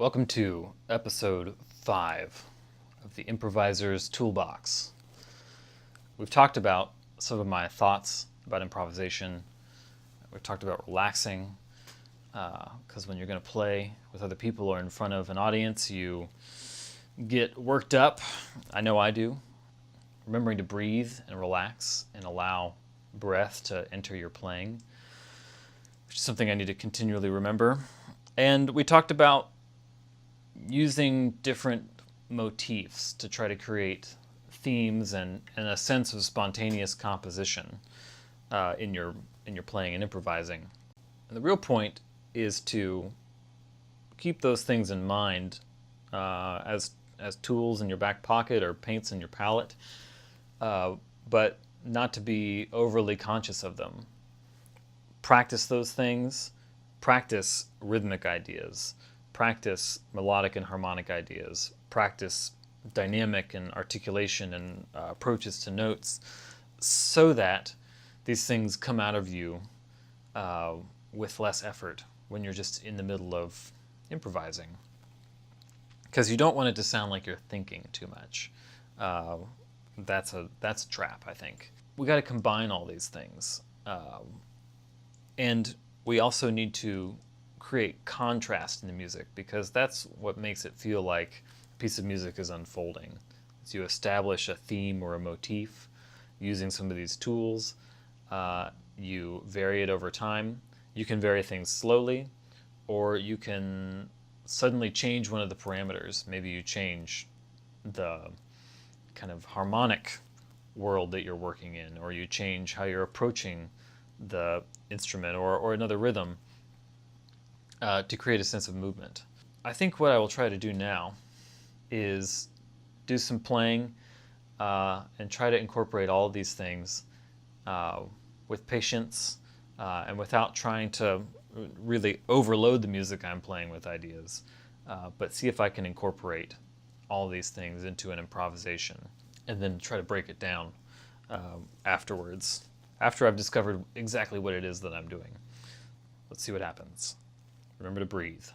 Welcome to episode 5 of the Improvisers Toolbox. We've talked about some of my thoughts about improvisation. We've talked about relaxing, because when you're going to play with other people or in front of an audience, you get worked up. I know I do. Remembering to breathe and relax and allow breath to enter your playing, which is something I need to continually remember. And we talked about using different motifs to try to create themes and a sense of spontaneous composition in your playing and improvising. And the real point is to keep those things in mind as tools in your back pocket or paints in your palette, but not to be overly conscious of them. Practice those things. Practice rhythmic ideas. Practice melodic and harmonic ideas. Practice dynamic and articulation and approaches to notes, so that these things come out of you with less effort when you're just in the middle of improvising. Because you don't want it to sound like you're thinking too much. That's a trap, I think. We got to combine all these things. And we also need to create contrast in the music, because that's what makes it feel like a piece of music is unfolding. As you establish a theme or a motif using some of these tools, you vary it over time. You can vary things slowly, or you can suddenly change one of the parameters. Maybe you change the kind of harmonic world that you're working in, or you change how you're approaching the instrument or another rhythm to create a sense of movement. I think what I will try to do now is do some playing and try to incorporate all of these things with patience and without trying to really overload the music I'm playing with ideas, but see if I can incorporate all of these things into an improvisation and then try to break it down afterwards, after I've discovered exactly what it is that I'm doing. Let's see what happens. Remember to breathe.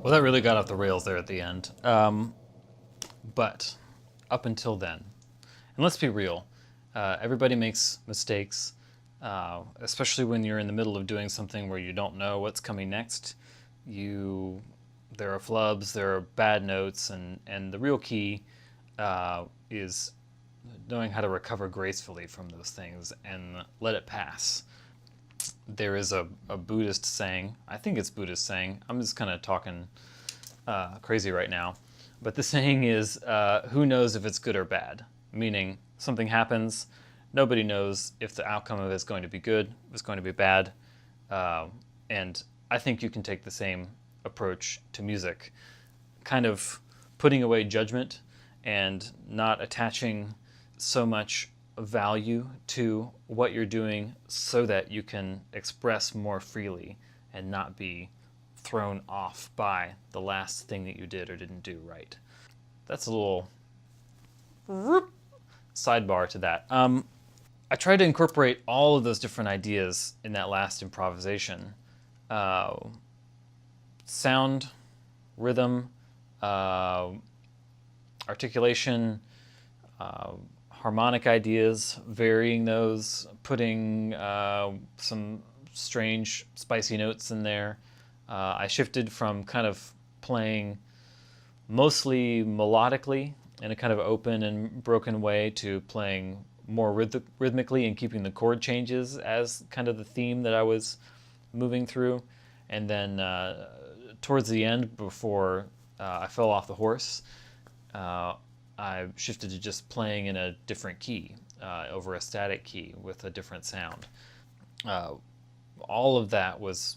Well, that really got off the rails there at the end. But up until then, and let's be real, everybody makes mistakes, especially when you're in the middle of doing something where you don't know what's coming next. There are flubs, there are bad notes, and the real key is knowing how to recover gracefully from those things and let it pass. There is a Buddhist saying, I think it's Buddhist saying, I'm just kind of talking crazy right now, but the saying is, who knows if it's good or bad? Meaning, something happens, nobody knows if the outcome of it is going to be good, if it's going to be bad, and I think you can take the same approach to music, kind of putting away judgment and not attaching so much value to what you're doing so that you can express more freely and not be thrown off by the last thing that you did or didn't do right. That's a little sidebar to that. I tried to incorporate all of those different ideas in that last improvisation. Sound, rhythm, articulation, harmonic ideas, varying those, putting some strange spicy notes in there. I shifted from kind of playing mostly melodically in a kind of open and broken way to playing more rhythmically and keeping the chord changes as kind of the theme that I was moving through. And then towards the end, before I fell off the horse, I shifted to just playing in a different key, over a static key with a different sound. All of that was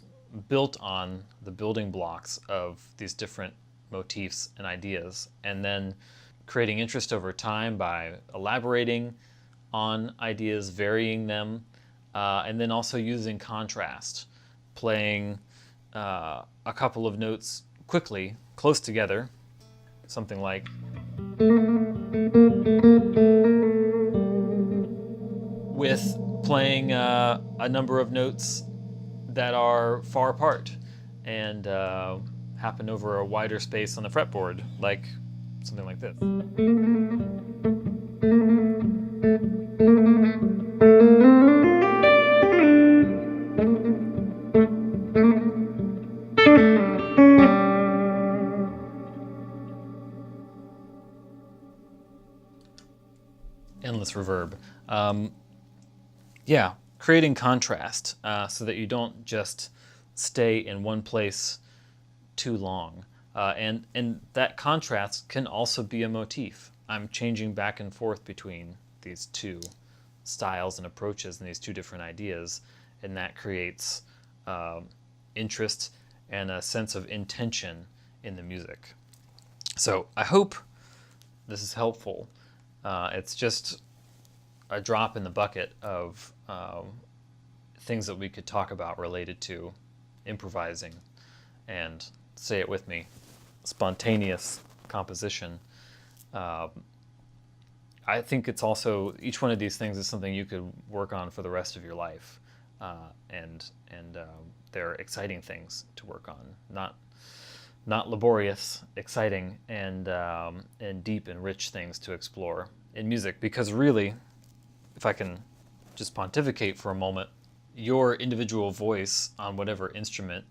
built on the building blocks of these different motifs and ideas, and then creating interest over time by elaborating on ideas, varying them, and then also using contrast, playing a couple of notes quickly, close together, something like with playing a number of notes that are far apart and happen over a wider space on the fretboard, like something like this. Endless reverb. Yeah, creating contrast so that you don't just stay in one place too long. And that contrast can also be a motif. I'm changing back and forth between these two styles and approaches and these two different ideas, and that creates interest and a sense of intention in the music. So I hope this is helpful. It's just a drop in the bucket of things that we could talk about related to improvising and, say it with me, spontaneous composition. I think it's also, each one of these things is something you could work on for the rest of your life, and they're exciting things to work on, not laborious, exciting, and deep and rich things to explore in music. Because really, if I can just pontificate for a moment, your individual voice on whatever instrument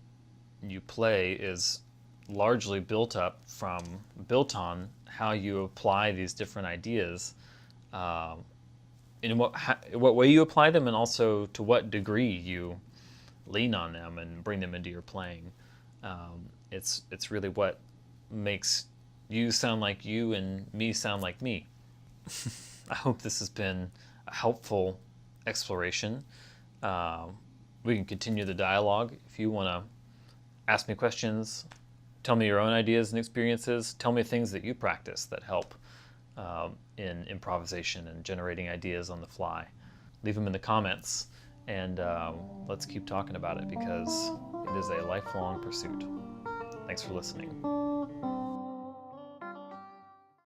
you play is largely built on how you apply these different ideas, in what way you apply them, and also to what degree you lean on them and bring them into your playing. It's really what makes you sound like you and me sound like me. I hope this has been a helpful exploration. We can continue the dialogue. If you want to ask me questions, tell me your own ideas and experiences, tell me things that you practice that help in improvisation and generating ideas on the fly. Leave them in the comments, and let's keep talking about it, because it is a lifelong pursuit. Thanks for listening.